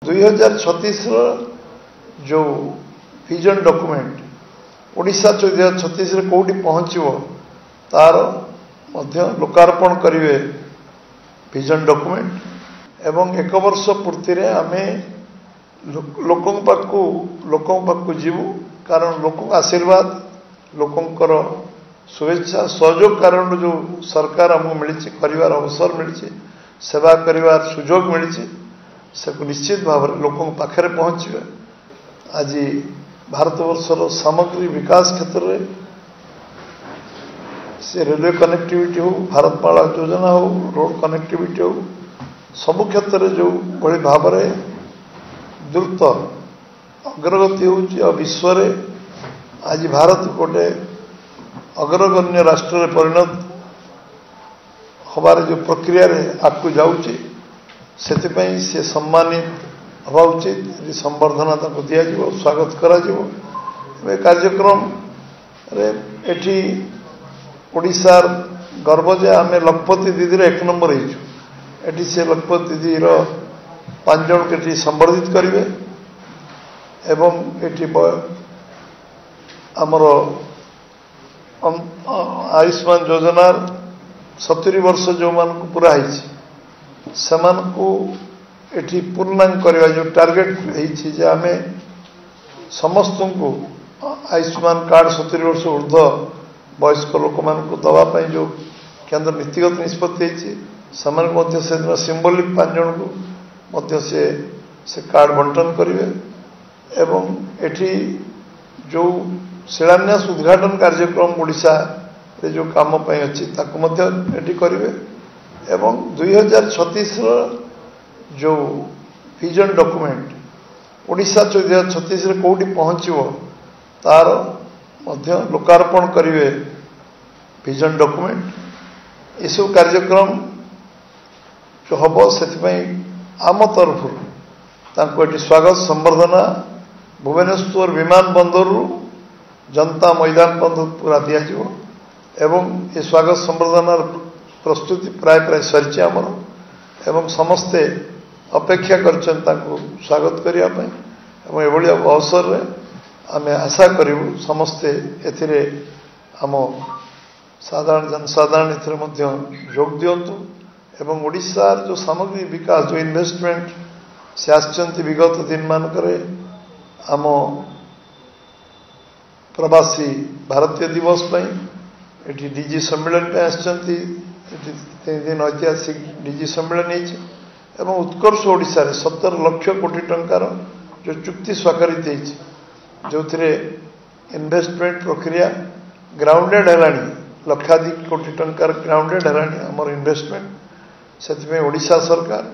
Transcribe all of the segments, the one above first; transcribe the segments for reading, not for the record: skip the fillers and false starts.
2036 जो vision document Odisha 2036 कौटी पहुँचो तार लोकार्पण करेंगे विजन डॉक्यूमेंट एवं एक वर्ष पूर्ति आमे लोकों पाखु जीवु कारण लोकों आशीर्वाद लोकों शुभेच्छा सहयोग कारण जो सरकार आमको मिली कर अवसर मिली सेवा करिवार सुजोग मिली से निश्चित भाव में लोकों पाखे पहुँचे आज भारतवर्षर सामग्री विकास क्षेत्र में से रेलवे कनेक्टिविटी हो भारतमाला योजना हो रोड कनेक्टिविटी हो सबु क्षेत्र में जो भली भाव में द्रुत अग्रगति हो विश्व में आज भारत गोटे अग्रगण्य राष्ट्र में परिणत हबार जो प्रक्रिया आगू जाऊँगी से सम्मानित हवा उचित संबर्धना दिया स्वागत करा कार्यक्रम एठी ओडिशार गर्व जे आम लखपति दीदी एक नंबर होती से लखपति दीदी 5 जन के संबर्धित करेंगे एवं एटी आमर आयुष्मान योजनार 70 वर्ष जो मान पूरा से एठी पूर्णांग करवा जो टार्गेट है आम समस्त को आयुष्मान कार्ड 70 वर्ष ऊर्ध्व वयस्क लोक मान दवापाई जो केंद्र नीतिगत निष्पत्ति से सिंबलिक 5 जन को से कार्ड बंटन करेंगे एवं एठी जो शिलान्यास उद्घाटन कार्यक्रम ओडिशा रे जो काम अच्छी एटी करेंगे एवं 2036 जो विजन डॉक्यूमेंट ओडिशा 2036 कौटी पहुँचो तार लोकार्पण करेंगे विजन डॉक्यूमेंट ये सब कार्यक्रम जो हम से आम तरफ स्वागत संबर्धना भुवनेश्वर विमान बंदर जनता मैदान बंदर पूरा दिज्व एवं ये स्वागत संबर्धना प्रस्तुति प्राय सरी आमर एवं समस्ते अपेक्षा कर स्वागत करने एभली अवसर में आम आशा करूँ समस्ते एथिरे आम साधारण जनसाधारण जोग दिंतु एवं ओडिशार जो सामग्री विकास जो इन्वेस्टमेंट से आसचंती विगत दिन मानक आम प्रवासी भारतीय दिवस एटी डीजी सम्मेलन आसचंती 3 दिन ऐतिहासिक डीजी सम्मेलन एवं उत्कर्ष ओडिशा रे 17 लाख कोटी टंकार जो चुक्ति स्वाक्षरित जो थे इन्वेस्टमेंट प्रक्रिया ग्राउंडेड है लक्षाधिक कोटी टंकार ग्राउंडेड है आमर इन्वेस्टमेंट से ओडिशा सरकार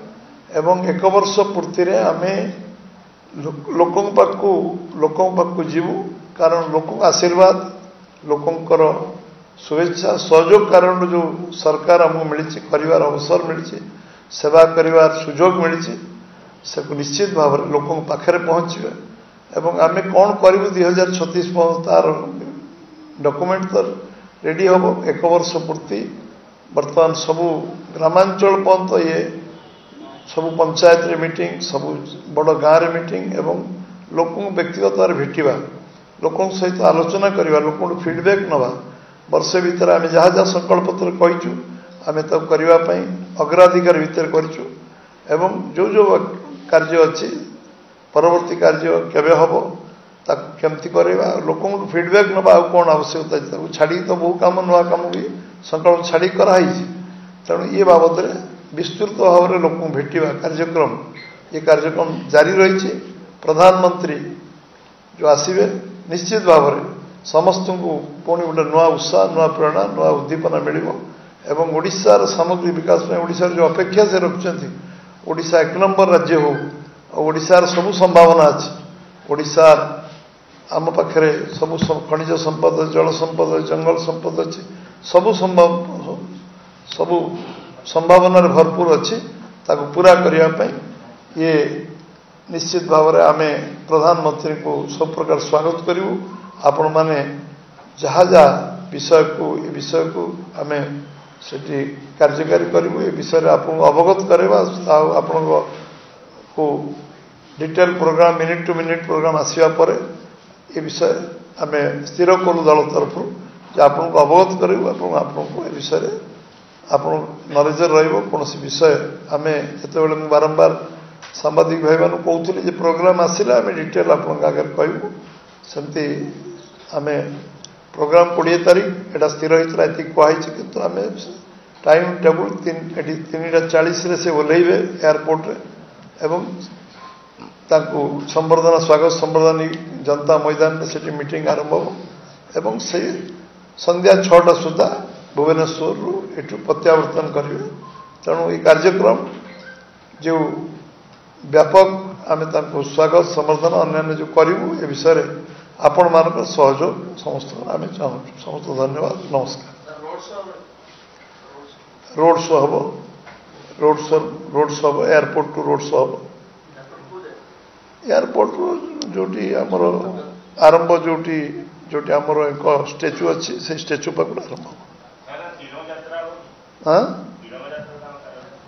एवं एक वर्ष पूर्ति आम लोकों पाखु जीवु कारण लोकों आशीर्वाद लोकों शुभेच्छा सहयोग कारण जो सरकार आमको मिली कर अवसर मिली सेवा करिवार सुजोग मिली से निश्चित भाव में लोकों पाखे पहुँचे एवं आम कौन करूँ 2036 तार डॉक्यूमेंट तो रेडी हम एक वर्ष पूर्ति बर्तमान सबू ग्रामांचल पर्यंत ये सबू पंचायत रे मीटिंग सबू बड़ गाँव रे मीटिंग एवं लोकों व्यक्तिगत भाव भेटा लोकों सहित आलोचना करवा लोकों फीडबैक नवा वर्षे भीतर आम जहाँ जहाँ संकल्प पत्र कहीचु आम तक करने अग्राधिकार भितर करूँ एवं जो जो कार्य अच्छी परवर्ती कार्य केवे हम केमती करवा लोकों फीडबैक नवा कौन आवश्यकता छाड़ी तो बहु कम नुआ कम भी संकल्प छाड़ी कराई तेणु ये बाबद विस्तृत भाव में लोक भेटा कार्यक्रम ये कार्यक्रम जारी रही प्रधानमंत्री जो आसवे निश्चित भाव में समस्त को पुणी गोटे नुआ उत्साह नुआ प्रेरणा नुआ उद्दीपना मिल एवं ओडिशार सामग्री विकास में ओडिशार जो अपेक्षा से रखुंट ओडिशा 1 नंबर राज्य हो ओडिशार सबू संभावना अच्छी ओडिशार आम पाखे सबू खनिज संपद जल संपद जंगल संपद अच्छी सबू संभावना भरपूर अच्छी ताको पूरा करने ये निश्चित भाव में आम प्रधानमंत्री को सब प्रकार स्वागत करूँ आपण मैंने जहाँ जहाँ विषय को आम से कार्यकारी करूँ ये विषय में आपको अवगत करवा आपण को detail program minute to minute program आसवा पर ए विषय आम स्थिर कलु दल तरफ आपन को अवगत करूँ आपको ए विषय आप नलेज रोसी विषय आम जो बारंबार सांबादिक भाई मान कहते प्रोग्राम आसला आम डिटेल आप आगे कहूँ सेमती आम प्रोग्राम 20 तारीख एटा स्थिर होता ये कहुई कि आम टाइम टेबुल 3:40 से ओह्लैबे एयरपोर्ट रे एवं संबर्धना स्वागत संबर्धना जनता मैदान में से मीटिंग आरंभ हो एवं से संध्या 6टा सुधा भुवनेश्वर एठू प्रत्यावर्तन करेंगे तेणु ये कार्यक्रम जो व्यापक आम स्वागत संबर्धना अन्य जो करूँ ए विषय आपण मान सहयोग समस्त आम चाहूँ समस्त धन्यवाद नमस्कार रोड शो हम रोड शो हम एयरपोर्ट टू रोड शो हम एयरपोर्ट जोटी आमर आरंभ जोटी जोटी आमर एक स्टेचू अच्छी से स्टेचू पाक आरंभ हाँ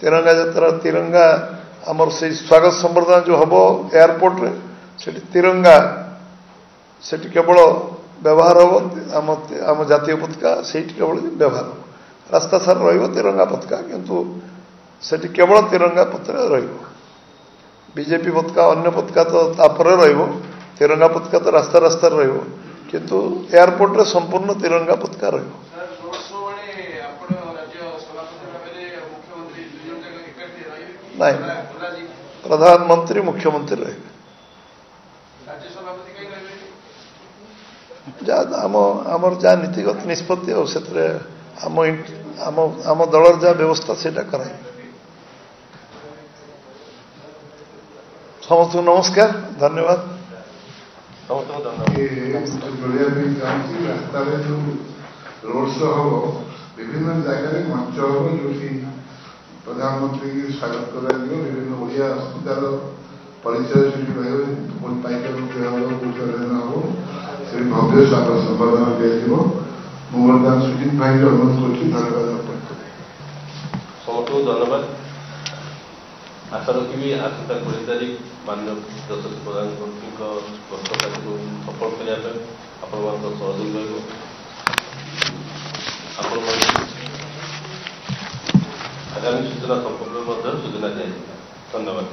तिरंगा यात्रा तिरंगा आमर से स्वागत संबर्धना जो हम एयरपोर्ट रे से तिरंगा से केवल व्यवहार हम आम जातीय पताका से केवल व्यवहार रास्ता सारा रंगा पताका किंतु से केवल तिरंगा पत्र बीजेपी पताका अन्य पताका तो तापर तिरंगा पताका तो रास्ता रास्ता किंतु एयरपोर्ट रे संपूर्ण तिरंगा पताका नहीं प्रधानमंत्री मुख्यमंत्री रहे आमर जहाँ नीतिगत निष्पत्ति आम दलर जहाँ व्यवस्था से कराए समस्त नमस्कार धन्यवाद रोड शो हम विभिन्न जगह मंच हम जो प्रधानमंत्री की स्वागत कर विभिन्न ओडिया अस्मितार परिचय से भव्य स्वागत संबर्धना दिया बर्तमान सुजित भाई अनुरोध कर धन्यवाद अर्पण समस्त धन्यवाद आशा रखी आसता 20 तारीख माननीय यशस्वी प्रधानमंत्री गस्त कार्य सफल करने आपण सहयोग आगामी सूचना संपर्क सूचना दिया धन्यवाद।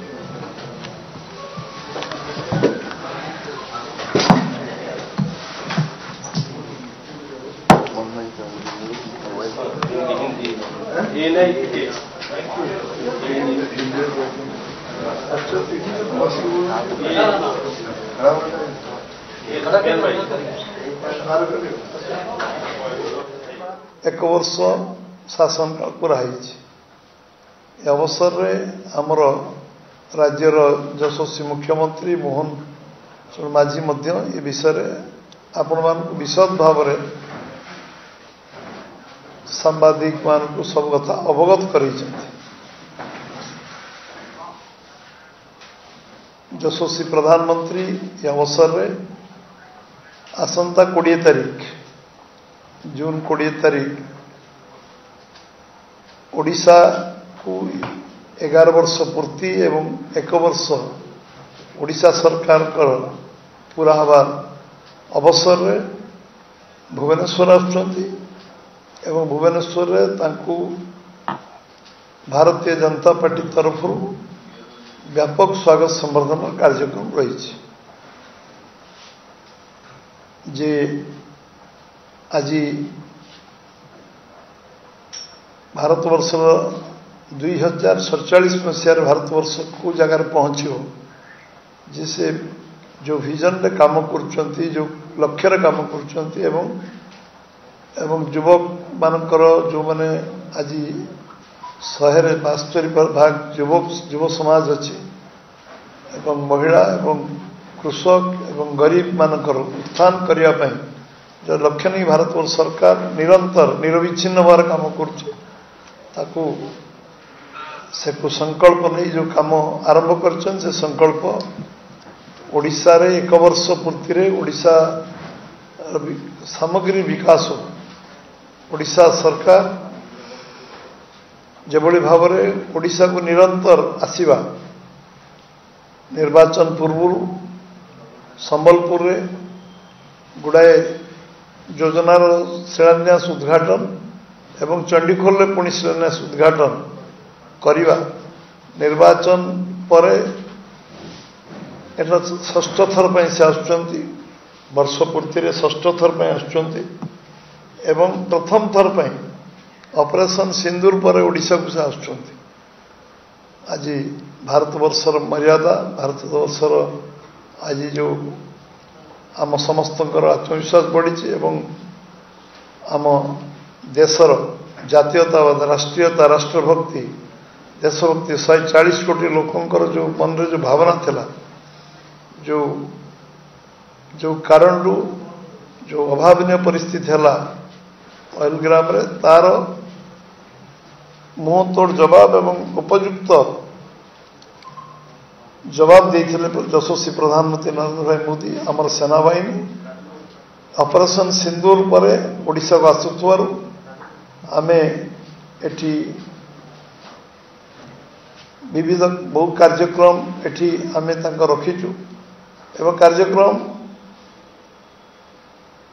एक वर्ष शासन काल पूरा अवसर में आमर राज्यर यशस्वी मुख्यमंत्री मोहन चरण माझी ये विषय आपण मान विशद भाव में सांबादिक मान को सब कथा अवगत कर यशस्वी प्रधानमंत्री अवसर में आसंता 20 तारीख जून 20 तारीख ओडिशा को 11 वर्ष पूर्ति एवं 1 वर्ष ओडिशा सरकार पूरा हबार अवसर में भुवनेश्वर आसुचंती एवं भुवनेश्वर तांकु भारतीय जनता पार्टी तरफ व्यापक स्वागत संबर्धना कार्यक्रम रही जे आज भारतवर्ष 2047 मसीह भारतवर्ष को जगार पहुँचो जिसे जो विजन रे काम कर जो लक्ष्य रे काम कर एवं युवक मानकर जो माने आज 172 भाग युव समाज अच्छी एवं महिला एवं कृषक एवं गरीब मानकर उत्थान करने जो लक्ष्य नहीं भारतवर्ष सरकार निरंतर निरविच्छिन्न भाव काम कर संकल्प नहीं जो काम आरंभ कर संकल्प ओडिशा रे 1 वर्ष पूर्ति रे ओडिशा सामग्री विकास ओडिशा सरकार जो भाव में ओडिशा को निरंतर आसवा निर्वाचन पूर्व संबलपुर रे गुड़ाए योजनार शिलान्यास उद्घाटन एवं चंडीखोल रे पुणी शिलान्यास उद्घाटन करिवा निर्वाचन पर एटा षष्ठ थर पर से आसुचंती वर्ष पूर्ति रे षष्ठ थर पर आसुचंती एवं प्रथम थर पर ऑपरेशन सिंदूर पर ओडिशा को से आसुचंती। आज भारतवर्षर मर्यादा भारतवर्षर आज जो आम समस्तंकर आत्मविश्वास बढ़ी एवं आम देशर जातीयतावाद राष्ट्रीयता राष्ट्रभक्ति देशभक्ति 140 कोटी लोकंकर जो मन रे जो भावना थिला जो कारण जो अभावनीय परिस्थिति है ऑयलग्राम रे तार मुंह तोड़ जवाब एवं उपयुक्त जवाब देते यशस्वी प्रधानमंत्री नरेंद्र भाई मोदी आमर सेनाबाहिनी ऑपरेशन सिंदूर पर ओडिशा को आसुथुवार आमे एठी विविध बहु कार्यक्रम एठी आमे तांका रखीचु एवं कार्यक्रम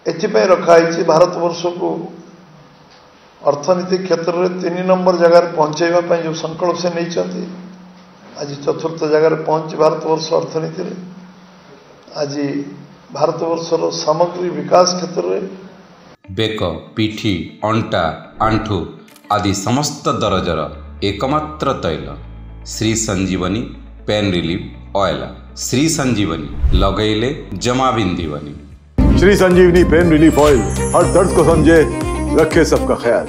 एथिपाई रखाई भारतवर्ष को अर्थनीति क्षेत्र में 3 नंबर जगह पहुंचाइबा जो संकल्प से नहीं चाहती आज चतुर्थ जगह पहुंची भारतवर्ष अर्थनीति रे आज भारतवर्षर सामग्री विकास क्षेत्र में बेक पिठी अंटा आंठू आदि समस्त दरजर एकमात्र तैल श्री संजीवनी पेन रिलीफ ऑयल श्री संजीवनी लगैले जमा बिंदीवनी। श्री संजीवनी पेन रिलीफ ऑयल हर दर्द को समझे रखे सबका ख्याल।